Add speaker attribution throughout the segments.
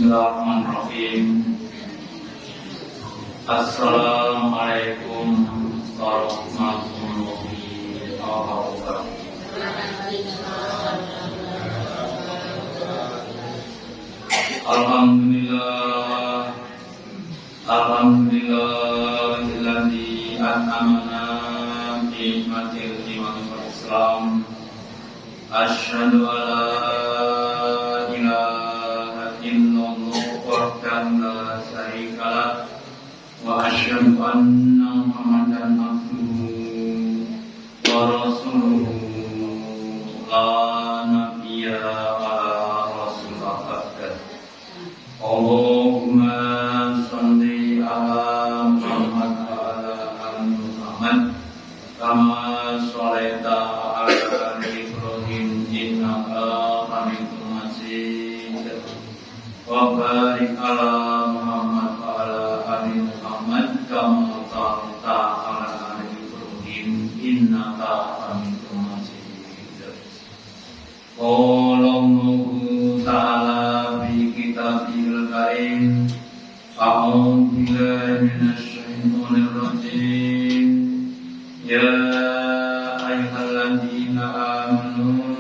Speaker 1: Bismillahirrahmanirrahim. Assalamualaikum warahmatullahi wabarakatuh. Alhamdulillah, alhamdulillahilladzi an'amana bi nikmatil iman wal Islam. Asyhadu an la ilaha illallah wahdahu la syarika lah wa asyhadu anna Muhammadan abduhu wa rasuluhu la nabiyya wa la rasula ba'da. Allahumma shalli ala Muhammad wa ala ali Muhammad kama shallaita ala Ibrahim innaka Hamidum Majid wa barik ala Muhammad wa ala ali Muhammad kama barakta ala Ibrahim innaka Hamidum Majid. Qala ta'ala bi kitabil karim a'udzu billahi minasy syaithanir rajim. Ya ayyuhalladzina amanu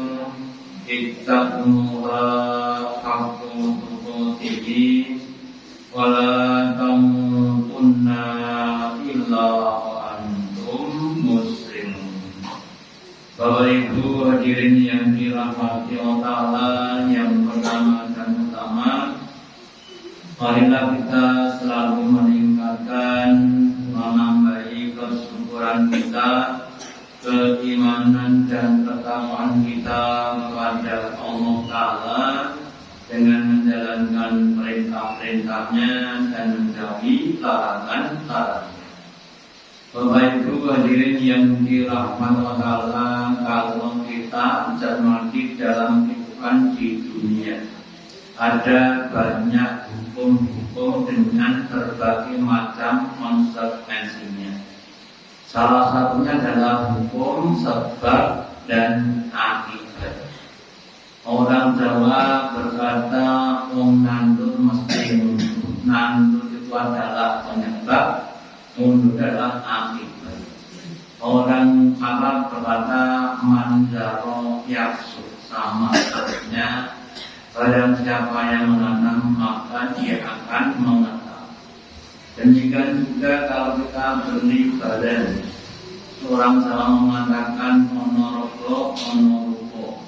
Speaker 1: ittaqullaha haqqa tuqatih wa la tamutunna illa wa antum muslimun. Bapak Ibu hadirin yang dirahmati Allah Ta'ala, yang pertama dan utama, marilah kita selalu meningkatkan, menambahi kesyukuran kita, keimanan dan ketakwaan kita kepada Allah Ta'ala dengan menjalankan perintah-perintahnya dan menjauhi larangan-larangannya. Bapak Ibu hadirin yang dirahmati Allah Ta'ala, kalau kita cermati dalam kehidupan di dunia, ada banyak hukum-hukum dengan berbagai macam konsekuensinya. Salah satunya adalah hukum sebab dan akibat. Orang Jawa berkata, "Wong nandur mesti mundur." Nandur itu adalah penyebab, mundur adalah akibat. Orang Arab berkata, "Manjaro yaksu." Sama artinya, barang siapa yang menanam maka dia akan mengetahui. Demikian juga kalau kita beli badan, orang Jawa mengatakan monorogo, monorupo.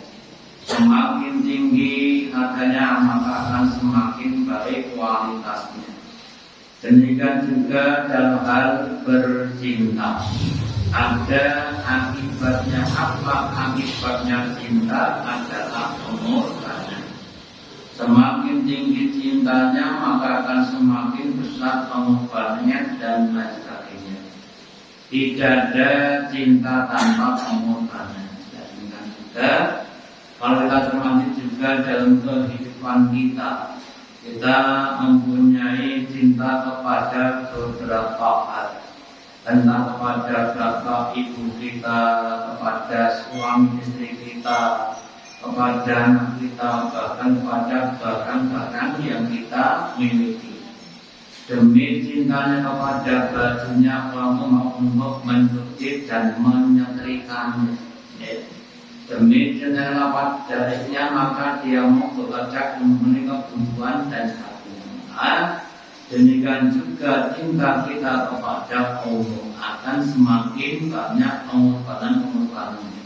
Speaker 1: Semakin tinggi harganya maka akan semakin baik kualitasnya. Demikian juga dalam hal bercinta, ada akibatnya. Apa akibatnya cinta? Adalah pengorbanan. Semakin tinggi cintanya maka akan semakin besar pengorbanannya dan lain sebagainya. Tidak ada cinta tanpa pengorbanan. Dan juga kalau kita cermati juga dalam kehidupan kita, kita mempunyai cinta kepada beberapa hal. Entah kepada bapak ibu kita, kepada suami istri kita, kepada anak kita, bahkan kepada barang-barang yang kita miliki. Demi cintanya kepada bajunya, kamu mau untuk mencuci dan menyetrikanya. Demi cintanya kepada dirinya, maka dia mau bekerja memenuhi kebutuhan dan sebagainya. Demikian juga cinta kita kepada Allah akan semakin banyak pengorbanan-pengorbanannya.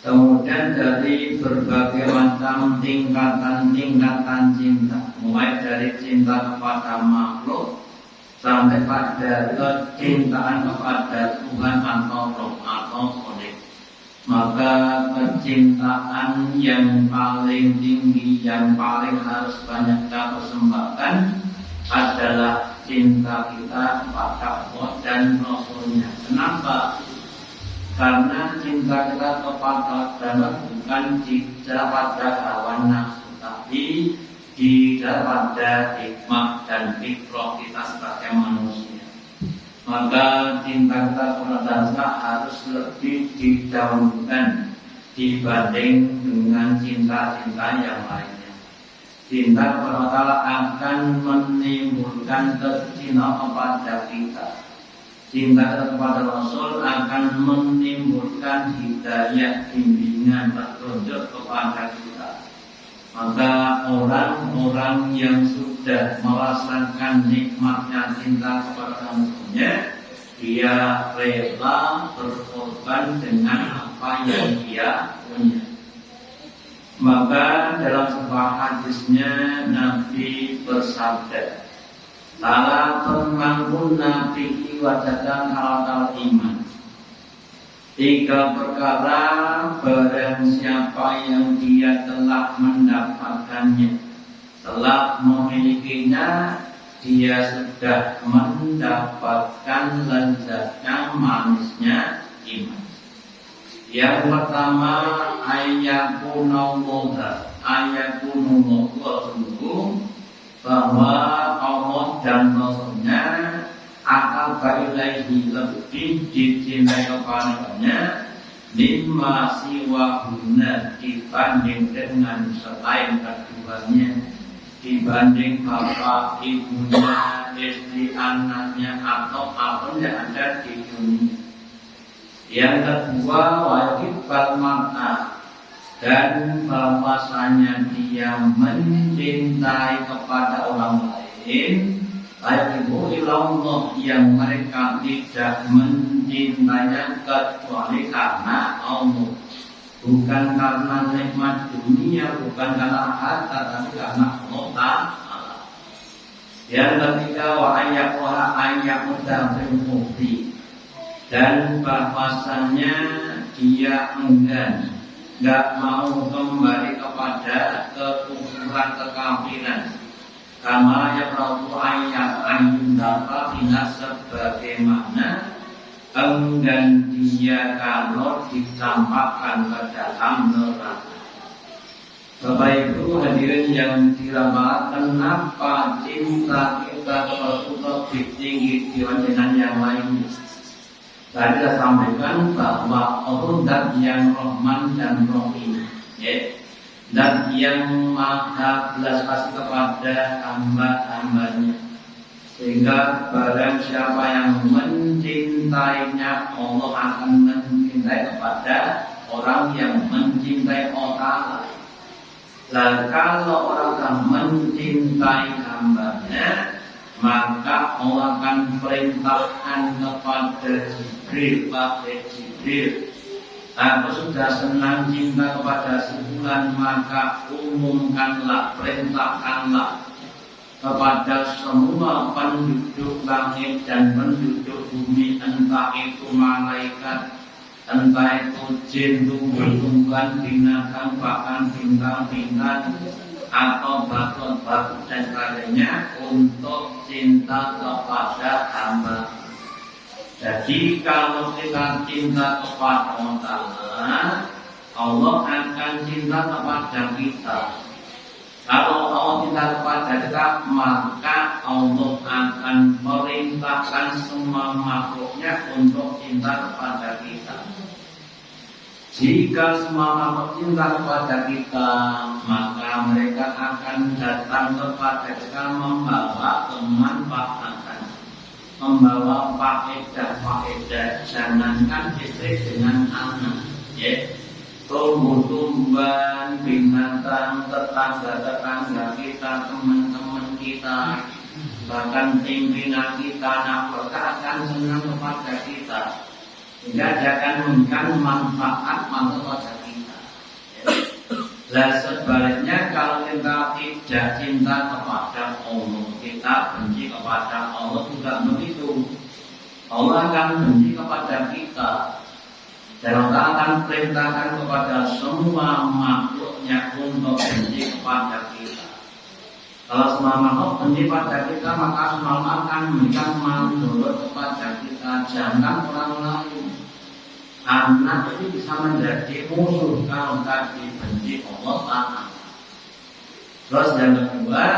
Speaker 1: Kemudian dari berbagai macam tingkatan-tingkatan cinta, mulai dari cinta kepada makhluk sampai pada kecintaan kepada Tuhan atau Roh atau Kholik. Maka kecintaan yang paling tinggi, yang paling harus banyak kita persembahkan adalah cinta kita kepada Allah dan Rasulnya. Kenapa? Karena cinta kita kepada Allah bukan tidak pada hawa nafsu, tapi tidak pada hikmah dan fitrah kita sebagai manusia. Maka cinta kita kepada Allah harus lebih didahulukan dibanding dengan cinta-cinta yang lainnya.
Speaker 2: Cinta kepada Allah Ta'ala akan menimbulkan kecintaan kepada kita. Cinta kepada Rasul akan menimbulkan hidayah, bimbingan, petunjuk kepada kita. Maka orang-orang yang sudah merasakan nikmatnya cinta kepada Rasulnya, dia rela berkorban dengan apa yang dia punya. Maka dalam sebuah hadisnya Nabi bersabda, "Tala penangkun Nabi wajahkan hal-hal iman." 3 perkara barang siapa yang dia telah mendapatkannya, telah memilikinya, dia sudah mendapatkan lezatnya, manisnya iman. Yang pertama, ayakunullah sungguh bahwa Allah dan Rasulnya akan bailaihi lebih dicintai kepadanya mimma siwahuna dibanding dengan selain keduanya, dibanding bapak, ibunya, istri, anaknya, atau apa yang ada di dunia. Yang kedua, wajibal mar'ah, dan bahwasanya dia mencintai kepada orang lain, ibu ilallah, yang mereka tidak mencintainya kecuali karena Allah, bukan karena nikmat dunia, bukan karena harta, tapi karena Allah Ta'ala. Yang ketiga, wa ayyamudafil mukti, dan bahwasanya dia enggan, gak mau kembali kepada kekufuran, kekafiran. Kama ya prabu ayat dapat tidak sebagaimana enggan dia kalau dicampakkan ke dalam neraka. Bapak Ibu hadirin yang dirahmati, kenapa cinta kita kepada lebih tinggi dibandingkan yang lainnya? Tadi saya sampaikan bahwa Allah dan yang Rahman dan Rahim, dan yang maha belas kasih kepada hamba-hambanya, sehingga barang siapa yang mencintainya, Allah akan mencintai kepada orang yang mencintai orang. Dan kalau orang yang mencintai hambanya, maka Allah akan perintahkan kepada Jibril, aku sudah senang cinta kepada si fulan, maka umumkanlah, perintahkanlah kepada semua penduduk langit dan penduduk bumi, entah itu malaikat, entah itu jin, tumbuh-tumbuhan, binatang, bahkan bintang-bintang, atau batu-batu dan sebagainya, untuk cinta kepada hamba. Jadi kalau kita cinta kepada Allah, Allah akan cinta kepada kita. Kalau Allah cinta kepada kita, maka Allah akan merintahkan semua makhluknya untuk cinta kepada kita. Jika semua makhluk cinta kepada kita, maka mereka akan datang kepada kita membawa kemanfaatan, membawa faedah. Jangankan istri dengan anak, tumbuh-tumbuhan, binatang, tetangga-tetangga kita, teman-teman kita, bahkan pimpinan kita, mereka akan senang kepada kita, sehingga dia akan memberikan manfaat kepada kita. Nah sebaliknya, kalau kita tidak cinta kepada Allah, kita benci kepada Allah, juga begitu. Allah akan benci kepada kita, dan Allah akan perintahkan kepada semua makhluknya untuk benci kepada kita. Kalau semua makhluk benci kepada kita, maka semua akan memberikan manfaat kepada kita. Jangan orang lain. Anak itu bisa menjadi musuh kalau tak dibenci Allah Ta'ala. Terus yang kedua,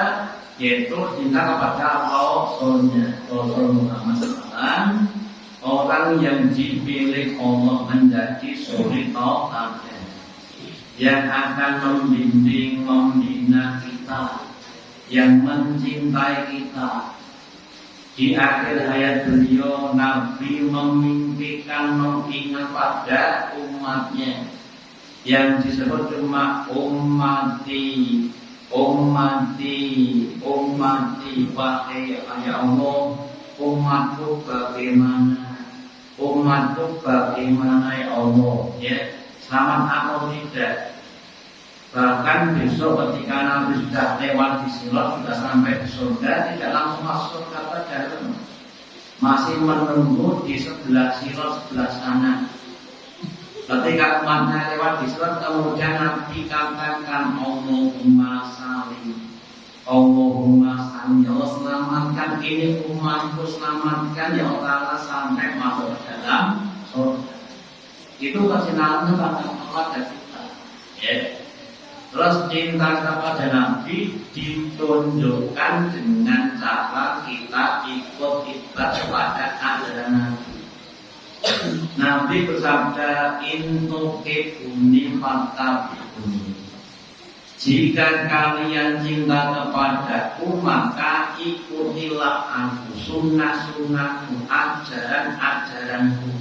Speaker 2: yaitu cinta kepada Rasulnya, Rasul Muhammad SAW, orang yang dipilih Allah menjadi suri tauhid, yang akan membimbing, membina kita kita, yang mencintai kita. Di akhir hayat beliau, Nabi memimpikan mengingat pada umatnya yang disebut cuma ummati, ummati, ummati. Wahai Allah, umatku bagaimana? Umatku bagaimana ya Allah? Ya, selamat atau tidak? Bahkan besok ketika Nabi sudah lewat di Sirat, sudah sampai di surga, tidak langsung masuk surga dalam, masih menunggu di sebelah Sirat, sebelah sana. Ketika umatnya lewat di Sirat, kemudian Nabi katakan Allahumma salim, Allahumma salim, ya Allah selamatkan ini umatku, selamatkan ya Allah sampai masuk ke dalam surga. Itu kesinangannya pada kepada kita, ya. Terus cinta kepada Nabi ditunjukkan dengan cara kita ikut ibadah pada ajaran Nabi. Nabi bersabda, "Intuqibuni fattabi'uni." Jika kalian cinta kepadaku, maka ikutilah aku, sunnah-sunnahku, ajaran-ajaranku.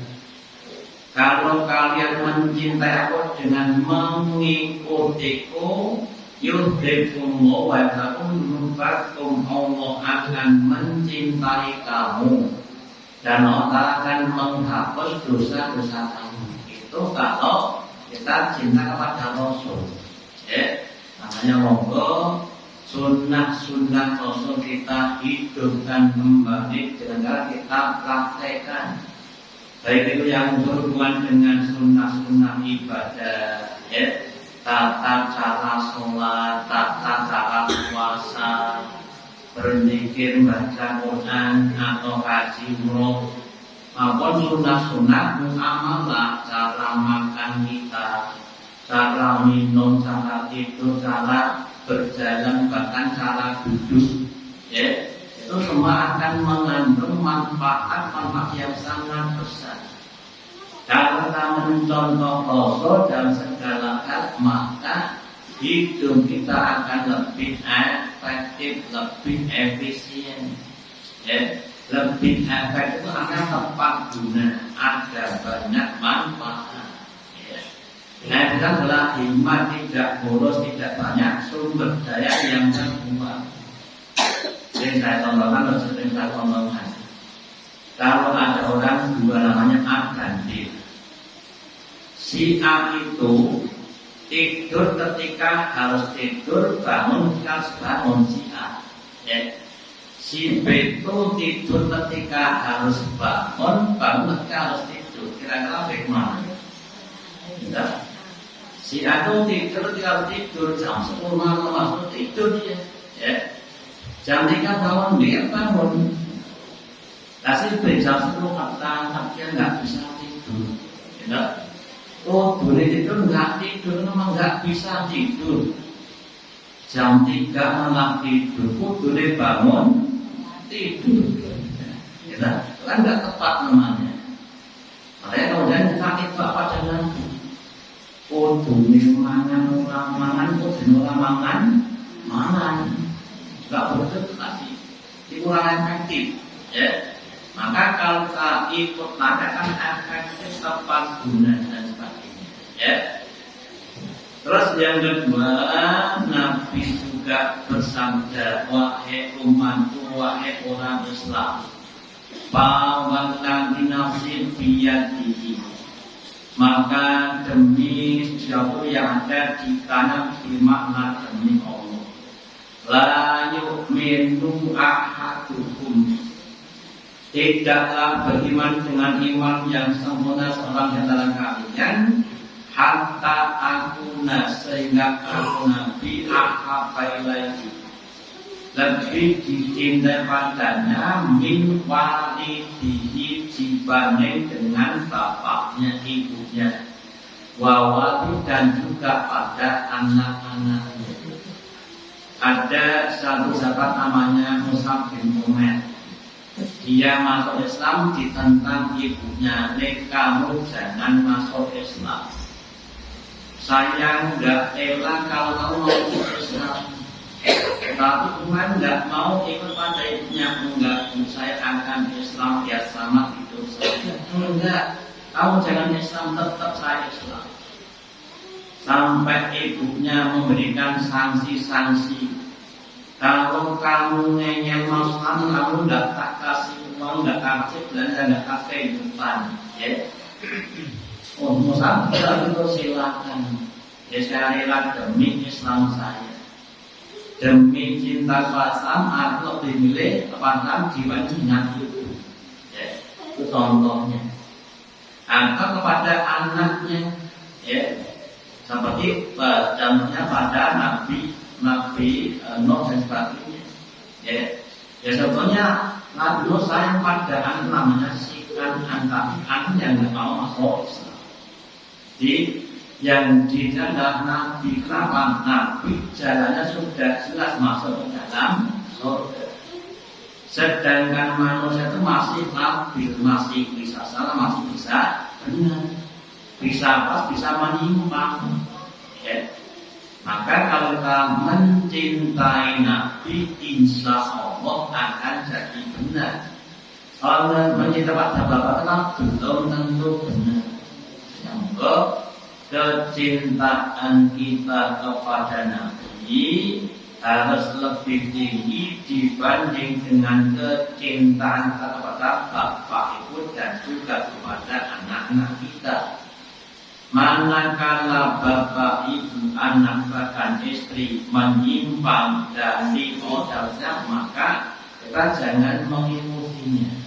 Speaker 2: Kalau kalian mencintai aku dengan mengikutiku, yuhibbukumullah wa yaghfirlakum, Allah akan mencintai kamu dan Allah akan menghapus dosa-dosa kamu. Itu kalau kita cinta kepada Rasul. Ya, makanya monggo sunnah-sunnah Rasul kita hidupkan kembali dengan cara kita praktekkan. Baik itu yang berhubungan dengan sunnah-sunnah ibadah, ya, tata cara sholat, tata cara puasa, berzikir, baca Quran atau haji umroh, maupun sunnah-sunnah muamalah, cara makan kita, cara minum, cara tidur, cara berjalan, bahkan cara duduk, ya. Itu semua akan mengandung manfaat yang sangat besar. Kalau kita mencontoh Rasul dalam segala hal, maka hidup kita akan lebih efektif, lebih efisien, ya. Lebih efektif itu akan tepat guna, ada banyak manfaat, ya. Nah, kita adalah hikmah, tidak boros, tidak banyak sumber daya yang terbuang. Sering saya contohkan, sering saya contohkan. Kalau ada orang dua namanya A dan B. Si A itu tidur ketika harus tidur, bangun ketika harus bangun, si A. Ya. Si B itu tidur ketika harus bangun, bangun ketika harus tidur. Kira-kira bagaimana? Ya. Si A itu tidur ketika harus tidur, jam 10 malam masuk tidur dia. Ya. Jam 3 bangun, dia bangun. Kasih jam 10 kata dia nggak bisa tidur. Ya. Oh, boleh tidur nggak tidur, memang nggak bisa tidur. Jam 3 malah tidur, boleh bangun tidur. Ya, kan nggak tepat namanya. Makanya kemudian kita tiba pada Nabi. Oh, boleh mangan, mangan. Gak betul tadi, itu kurang efektif, ya. Maka kalau kita ikut nada kan efektif, tepat guna dan sebagainya, ya. Terus yang kedua, Nabi juga bersabda, wahai umatku, wahai orang Islam, Fawalladzi nafsi biyadihi, maka demi siapa yang ada di tanah bermakna demi Allah. La yu'minu ahadukum, tidaklah beriman dengan iman yang sempurna seorang di antara kalian, hatta akuna, sehingga aku Nabi ahabai lagi, lebih dicintai padanya min walidihi, dibanding dengan bapaknya, ibunya, wawali, dan juga pada anak-anaknya. Ada satu sahabat namanya Mus'ab bin Umair. Dia masuk Islam ditentang ibunya, "Nek kamu jangan masuk Islam. Saya nggak rela kalau kamu masuk Islam. Tapi Tuhan nggak mau ikut pada ibunya, enggak, saya akan Islam biar selamat hidup saja. Enggak, kamu jangan Islam, tetap saya Islam. Sampai ibunya memberikan sanksi-sanksi. Kalau kamu ngeyel Islam, kamu nggak tak kasih uang, nggak kasih belanja, nggak kasih kehidupan, ya. Oh, Musa, itu silakan. Ya saya rela demi Islam saya. Demi cinta Islam, aku lebih milih Islam dibandingkan itu. Ya, itu contohnya. Atau kepada anaknya, ya, seperti contohnya pada Nabi Nuh dan sebagainya. Ya sebetulnya Nabi Nuh sayang pada anak namanya Sikan, anak yang nggak mau masuk Islam. Yang adalah Nabi, kenapa? Nabi jalannya sudah jelas masuk ke dalam surga. Sedangkan manusia itu masih labil, masih bisa salah, masih bisa benar, bisa pas, bisa menyimpang. Ya. Maka kalau kita mencintai Nabi, insya Allah akan jadi benar. Kalau mencintai Bapak belum tentu benar. Yang kecintaan kita kepada Nabi harus lebih tinggi dibanding dengan kecintaan kita kepada bapak ibu dan juga kepada anak-anak kita. Manakala bapak ibu, anak bahkan istri menyimpang dari modalnya, maka kita jangan mengikutinya.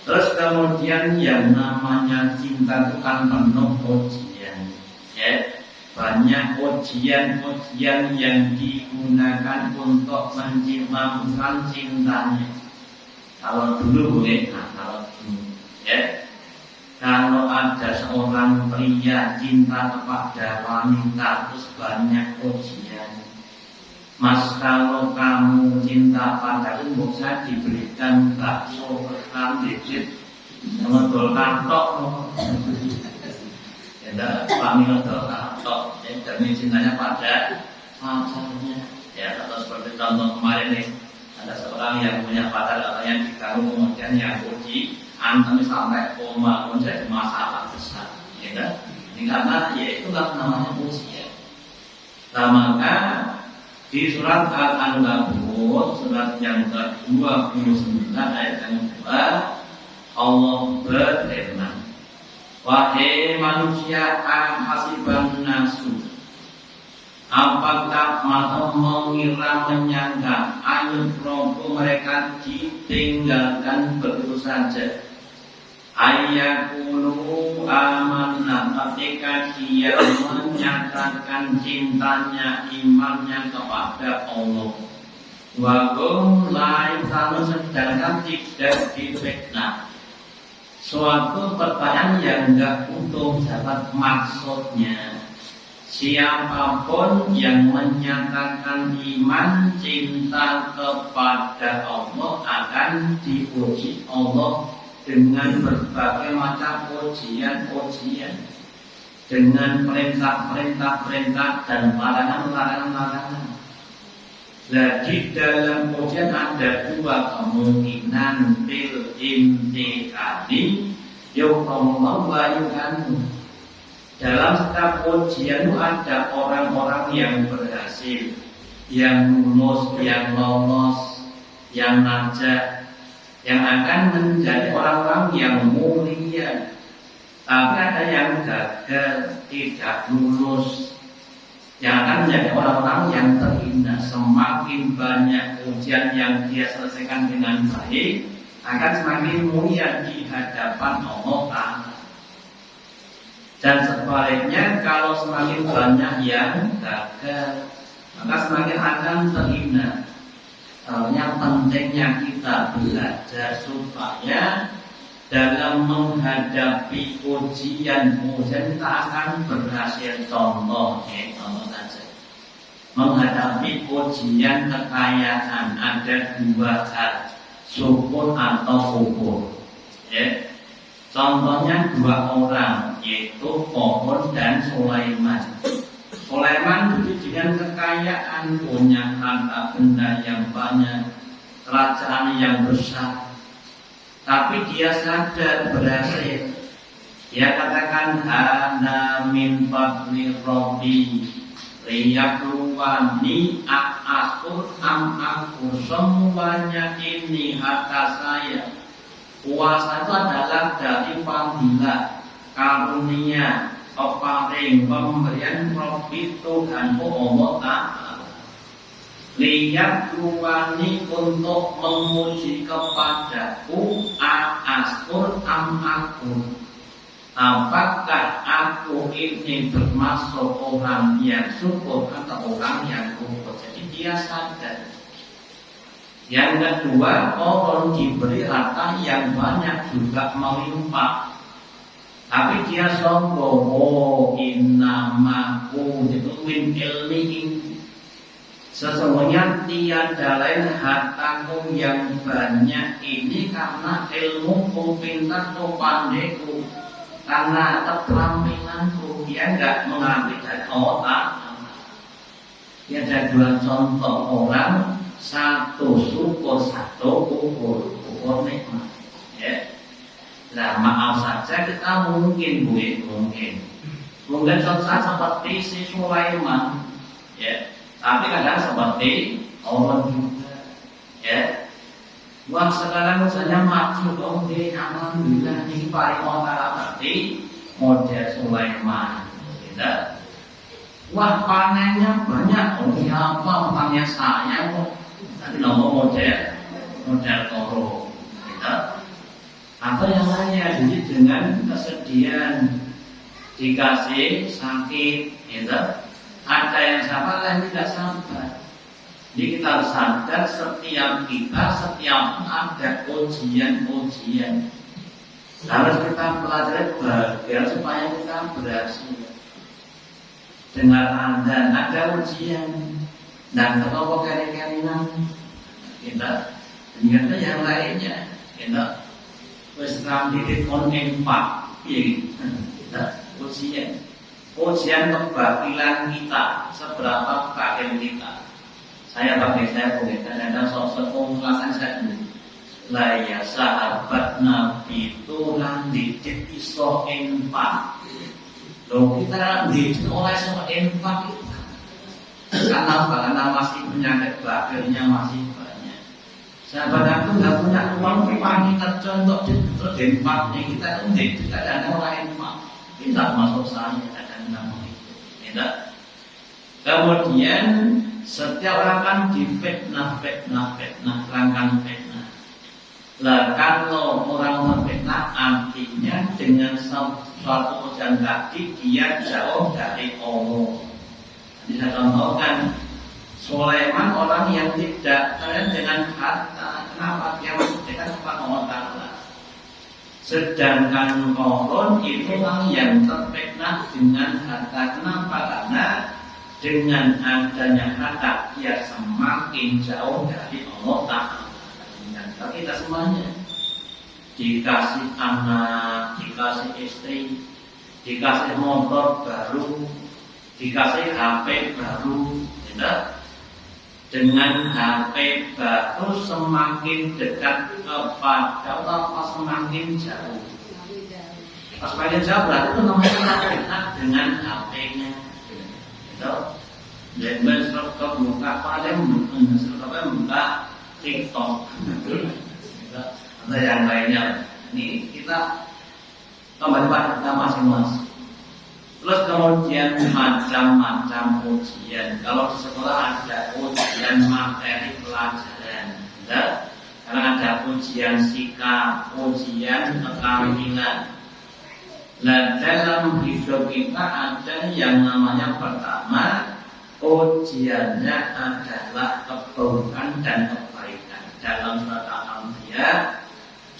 Speaker 2: Terus kemudian yang namanya cinta itu kan penuh ujian, ya. Banyak ujian-ujian yang digunakan untuk menciptakan cintanya. Kalau dulu boleh, kalau dulu, ya. Kalau ada seorang pria cinta kepada wanita, terus banyak ujian. Mas, kalau kamu cinta pada itu, saya diberikan bakso keram dikit, ngedol kantok. Ya, kami ngedol kantok. Demi cintanya pada pacarnya. Ya, atau seperti contoh kemarin nih, ada seorang yang punya pacar katanya dikarung, kemudian yang uji, antam sampai koma, menjadi masalah besar. Ya kan? Ini karena ya itu kan namanya ujian. Nah, maka di surat Al-Ankabut, surat yang ke-29 ayat yang kedua, Allah berfirman, wahai manusia, hasiban nasu, apakah mahu mengira menyangka ayat rompu mereka ditinggalkan begitu saja? Ayakulu amanah, ketika dia menyatakan cintanya, imannya kepada Allah. Wagum lain kalau sedangkan tidak difitnah. Suatu pertanyaan yang tidak utuh dapat maksudnya. Siapapun yang menyatakan iman, cinta kepada Allah akan diuji Allah dengan berbagai macam ujian-ujian, dengan perintah dan larangan. Nah, di dalam ujian ada dua kemungkinan bil imtihani yukromullah wa yu'anu. Dalam setiap ujian ada orang-orang yang berhasil, yang lulus, yang lolos, yang najah, yang akan menjadi orang-orang yang mulia. Tapi ada yang gagal, tidak lulus, yang akan menjadi orang-orang yang terhina. Semakin banyak ujian yang dia selesaikan dengan baik, akan semakin mulia di hadapan Allah Ta'ala. Dan sebaliknya, kalau semakin banyak yang gagal, maka semakin akan terhina. Yang pentingnya kita belajar supaya dalam menghadapi ujian kita akan berhasil. Contoh saja, menghadapi ujian kekayaan ada dua hal, syukur atau kufur. Ya. Contohnya dua orang, yaitu Pohon dan Sulaiman. Sulaiman itu dengan kekayaan, punya harta benda yang banyak, kerajaan yang besar, tapi dia sadar berhasil. Dia katakan hana min fadli rabbi liyabluwani akur am aku, semuanya ini harta saya. Puasa itu adalah dari fadilah, karunia, peparing, pemberian Rabbi Tuhanku Allah Ta'ala. Liyabluwani, untuk menguji kepadaku, askur am aku, apakah aku ini termasuk orang yang syukur atau orang yang kufur. Jadi dia sadar. Yang kedua, orang diberi harta yang banyak juga melimpah, tapi dia sombong. Oh, innamaku itu min ilmihi, sesungguhnya tiada lain hartaku yang banyak ini karena ilmuku, pintarku, pandaiku, karena keterampilanku. Dia enggak mengambil dari otak. Dia ada dua contoh orang, satu syukur, satu kufur nikmat. Ya. Nah, maaf saja kita mungkin susah seperti si Sulaiman, ya. Tapi kadang seperti orang juga, ya. Wah, sekarang misalnya maju dong, alhamdulillah ini paling otak seperti model Sulaiman, tidak. Wah, panennya banyak, siapa tanya saya kok. Tapi nomor model koro, gitu. Atau yang lainnya, jadi dengan kesedihan dikasih sakit, gitu. Ada yang sabar, lain tidak sabar. Jadi kita harus sadar setiap ada ujian. Harus kita pelajari belajar supaya kita berhasil. Dengar Anda ada ujian dan kalau kari-karinan kita ternyata yang lainnya kita Islam didik on empat kita ujian kebakilan kita, seberapa kakil kita. Saya boleh kadang sok-sok pengulasan saya dulu. Lah ya, sahabat Nabi Tuhan didik iso empat. Loh, kita didik oleh sama empat itu karena masih penyakit bakilnya masih banyak. Sahabat aku nggak punya uang, pagi kerja untuk empatnya kita itu kadang orang empat. Tidak masuk saya kadang itu. Tidak. Kemudian setiap orang kan difitnah, rangkang fitnah. Lah kalau orang memfitnah artinya dengan suatu ujian tadi dia jauh dari Allah. Bisa contohkan Sulaiman orang yang tidak dengan harta. Kenapa dia memberikan kepada Allah Ta'ala? Sedangkan Korun itu orang yang terfitnah dengan harta. Kenapa? Karena dengan adanya harta dia semakin jauh dari Allah Ta'ala. Dan kita semuanya dikasih anak, dikasih istri, dikasih motor baru, dikasih HP baru, tidak? Dengan HP baru semakin dekat kepada Allah, semakin jauh. Pas semakin jauh berarti itu namanya dekat dengan HP-nya. Gitu. Dan serta buka pada buka TikTok, atau yang lainnya. Ini kita kembali pada kita masing-masing. Terus kemudian macam-macam ujian. Kalau di sekolah ada ujian materi pelajaran, ya? Karena ada ujian sikap, ujian keterampilan. Nah, dalam hidup kita ada yang namanya pertama, ujiannya adalah keburukan dan kebaikan. Dalam surat Al-Anbiya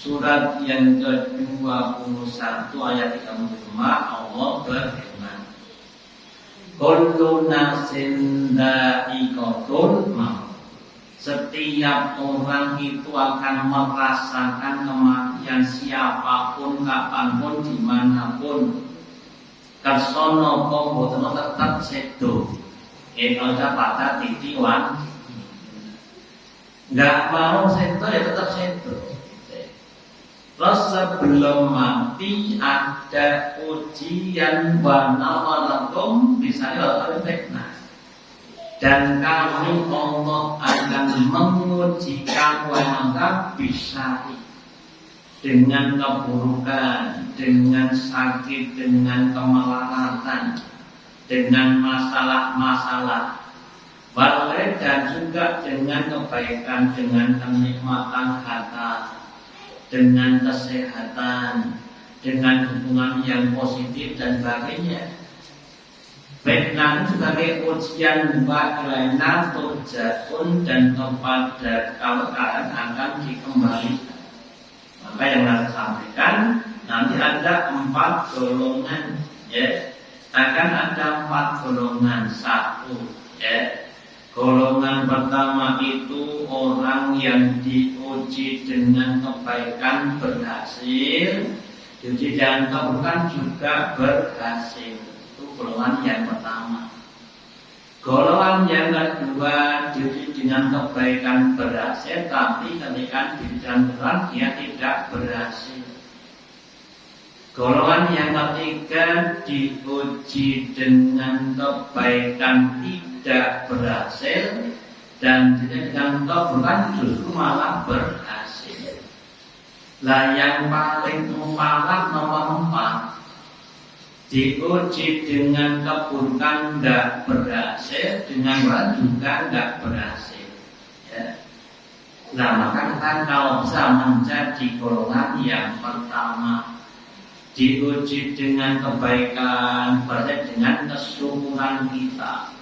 Speaker 2: surat yang ke-21 ayat 35 Allah berfirman, kullu nafsin dha'iqatul maut. Setiap orang itu akan merasakan kematian, siapapun, kapanpun, dimanapun. Kersono komboten tetap sedo. Kalau pada titiwan, nggak mau sedo ya tetap sedo. Terus sebelum mati ada ujian wanawalakum misalnya oleh fitnah. Dan kami Allah akan menguji kamu maka bisa dengan keburukan, dengan sakit, dengan kemelaratan, dengan masalah-masalah, balik dan juga dengan kebaikan, dengan kenikmatan harta, dengan kesehatan, dengan hubungan yang positif dan sebagainya. Fitnah sebagai ujian ilaina turja'un dan kepada keadaan akan dikembalikan. Maka yang saya sampaikan nanti ada 4 golongan, ya. Akan ada 4 golongan. 1, ya. Golongan pertama itu orang yang diuji dengan kebaikan berhasil, diuji dengan keburukan juga berhasil. Itu golongan yang pertama. Golongan yang kedua diuji dengan kebaikan berhasil, tapi ketika diuji dengan keburukan dia tidak berhasil. Golongan yang ketiga diuji dengan kebaikan tidak berhasil, dan dengan keburukan justru malah berhasil. Lah yang paling parah nomor 4, diuji dengan keburukan tidak berhasil, dengan keburukan juga tidak berhasil, ya. Nah maka kita kalau bisa menjadi golongan yang pertama, diuji dengan kebaikan berhasil dengan kesyukuran kita,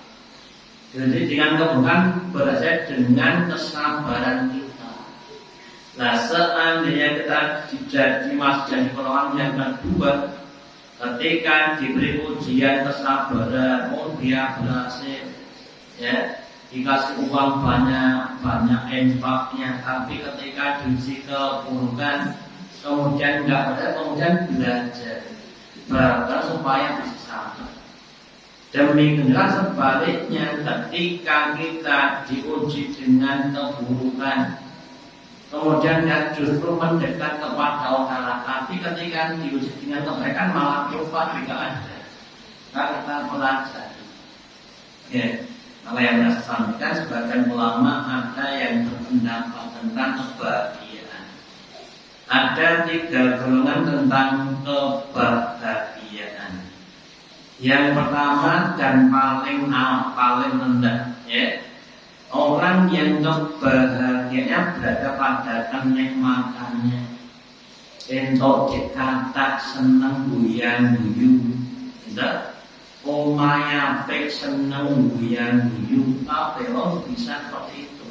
Speaker 2: jadi dengan keburukan berhasil dengan kesabaran kita. Nah seandainya kita jadi masih jadi golongan yang kedua, ketika diberi ujian kesabaran, dia berhasil, ya, dikasih uang banyak infaknya, tapi ketika diuji keburukan, kemudian nggak berhasil, kemudian belajar supaya bisa sabar. Demikian sebaliknya, ketika kita diuji dengan keburukan, kemudian dia justru mendekat kepada Allah, tapi ketika diuji dengan kebaikan malah lupa juga ada. Karena kita pelajari. Ya, maka yang saya sampaikan sebagian ulama ada yang berpendapat tentang kebahagiaan. Ada 3 golongan tentang kebahagiaan. Yang pertama dan paling rendah, ya. Orang yang kebahagiaannya berada pada kenikmatannya. Entok dikata seneng guyan-guyu, omaya pek seneng guyan-guyu, apa bisa seperti itu.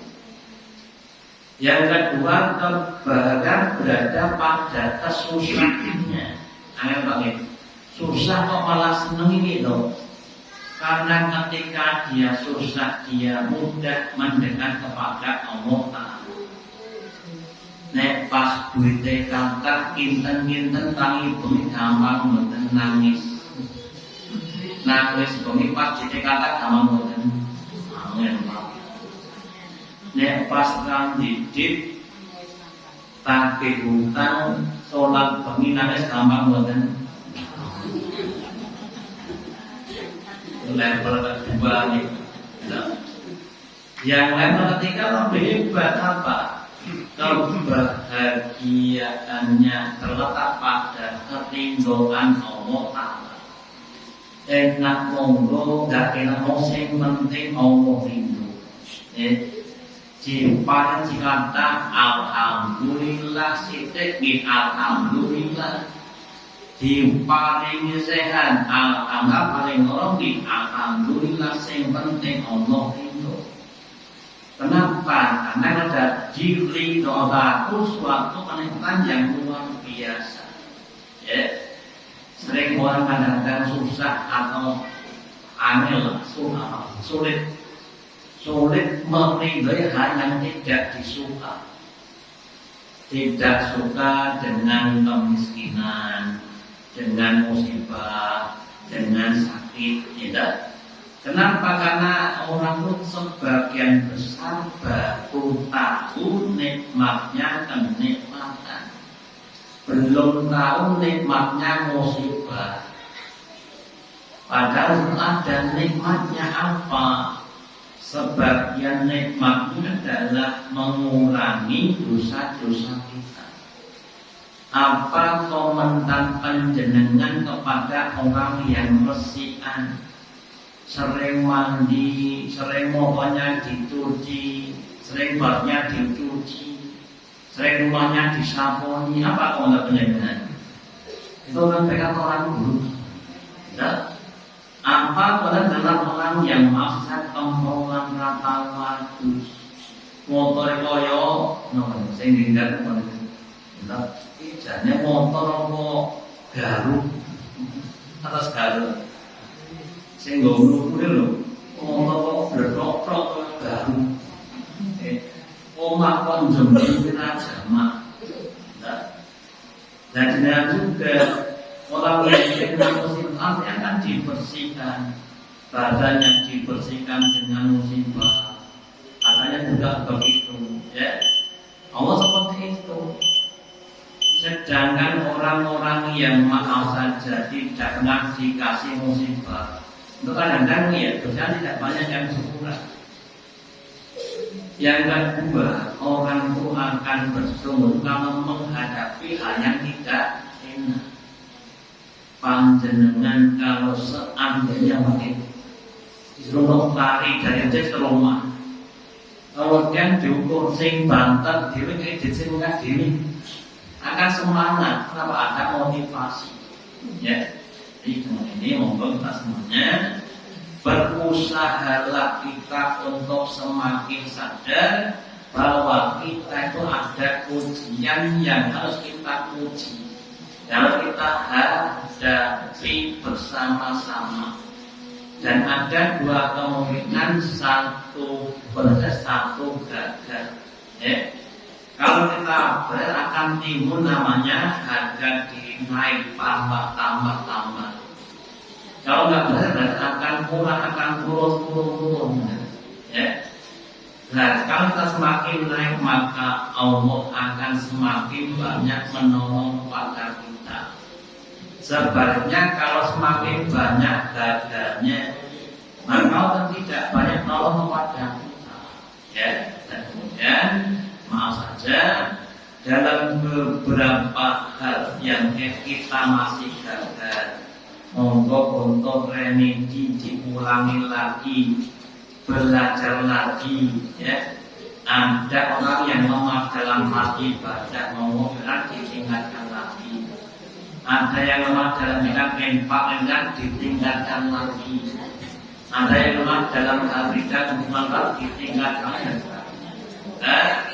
Speaker 2: Yang kedua, kebahagiaan berada pada kesusahannya. Ayo bang, susah kok malah seneng ini loh. Karena ketika dia susah, dia mudah mendekat kepada Allah Ta'ala. Nek pas duitnya kakak, kinten-kinten tangi bumi gampang mboten nangis. Nangis bumi pas duitnya kakak gampang mboten angin. Nek pas kang didit, tagih hutang, sholat bumi nangis gampang mboten. Level kedua nih. Yang level ketiga lebih hebat apa? Kebahagiaannya terletak pada ketindokan Allah Ta'ala. Enak monggo, gak enak monggo, yang penting Allah rindu. Jimparan cikata alhamdulillah, sitik alhamdulillah. Diparingi sehat, alhamdulillah, paling ngerongi, alhamdulillah, yang penting Allah itu. Kenapa? Karena ada diri doaku suatu kenikmatan yang luar biasa, ya. Sering orang kadang-kadang susah atau angel, sulit meridhoi hal yang tidak disuka. Tidak suka dengan kemiskinan, dengan musibah, dengan sakit, tidak. Kenapa? Karena orang itu sebagian besar baru tahu nikmatnya kenikmatan, belum tahu nikmatnya musibah. Padahal ada nikmatnya apa? Sebagian nikmatnya adalah mengurangi dosa-dosa kita. Apa komentar panjenengan kepada orang yang resikan, sering mandi, sering mobilnya dicuci, sering baknya dicuci, sering rumahnya disaponi? Apa komentar panjenengan? Itu kan mereka orang buruk. Tidak. Apa pada dalam orang yang maksud kemauan rata wadus motor koyo non sing tinggal kon tidak ijane motor apa garuk atas garuk sing nggo lho motor kok blok-blok garuk omah kon jemben jamak dan juga orang yang musibah akan dibersihkan, badannya dibersihkan dengan musibah. Katanya juga begitu, ya. Allah seperti itu. Sedangkan orang-orang yang maaf saja tidak pernah dikasih musibah, itu kadang-kadang ya dosa tidak banyak yang berkurang. Yang kedua, orang itu akan bersungguh-sungguh menghadapi hal yang tidak enak. Panjenengan kalau seandainya begitu disuruh lari dari ke rumah, kalau yang diukur sing banter diri kayak dicinta diri akan semangat. Kenapa? Ada motivasi, ya. Jadi ini monggo kita semuanya berusahalah kita untuk semakin sadar bahwa kita itu ada ujian yang harus kita uji, yang kita hadapi bersama-sama. Dan ada dua kemungkinan, satu berhasil, satu gagal. Ya. Kalau kita berhasil akan timbul namanya harga diri naik, tambah. Kalau nggak berhasil akan kurang, akan turun. Ya. Nah, kalau kita semakin naik maka Allah akan semakin banyak menolong pada kita. Sebaliknya kalau semakin banyak gagalnya, maka Allah tidak banyak menolong pada kita. Ya, dan kemudian maaf saja dalam beberapa hal yang kita masih gagal, monggo untuk remedi diulangi lagi, belajar lagi, ya. Ada orang yang lemah dalam hal ibadah, mau ditingkatkan lagi. Ada yang lemah dalam bidang infak, ditingkatkan lagi. Ada yang lemah dalam hal bidang muamalah, ditingkatkan lagi. Nah,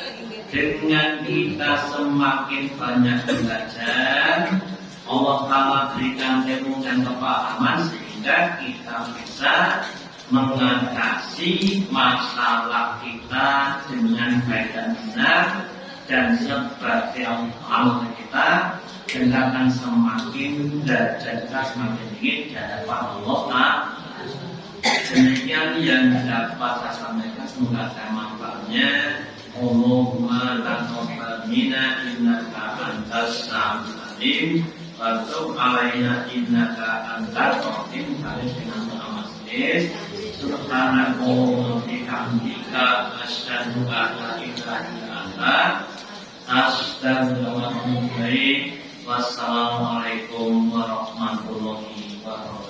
Speaker 2: dengan kita semakin banyak belajar, Allah Ta'ala berikan ilmu dan kepahaman sehingga kita bisa mengatasi masalah kita dengan baik dan benar, dan sebagai Allah kita akan semakin derajat kita semakin tinggi di hadapan Allah Ta'ala. Demikian yang dapat saya sampaikan, semoga ada manfaatnya. Allahumma taqabbal minna innaka antas samiul alim wa tub alaina innaka antat tawwabur rahim. Subhanaka wa bihamdika asyhadu an la ilaha illa anta astaghfiruka wa atubu ilaik. Wassalamualaikum warahmatullahi wabarakatuh.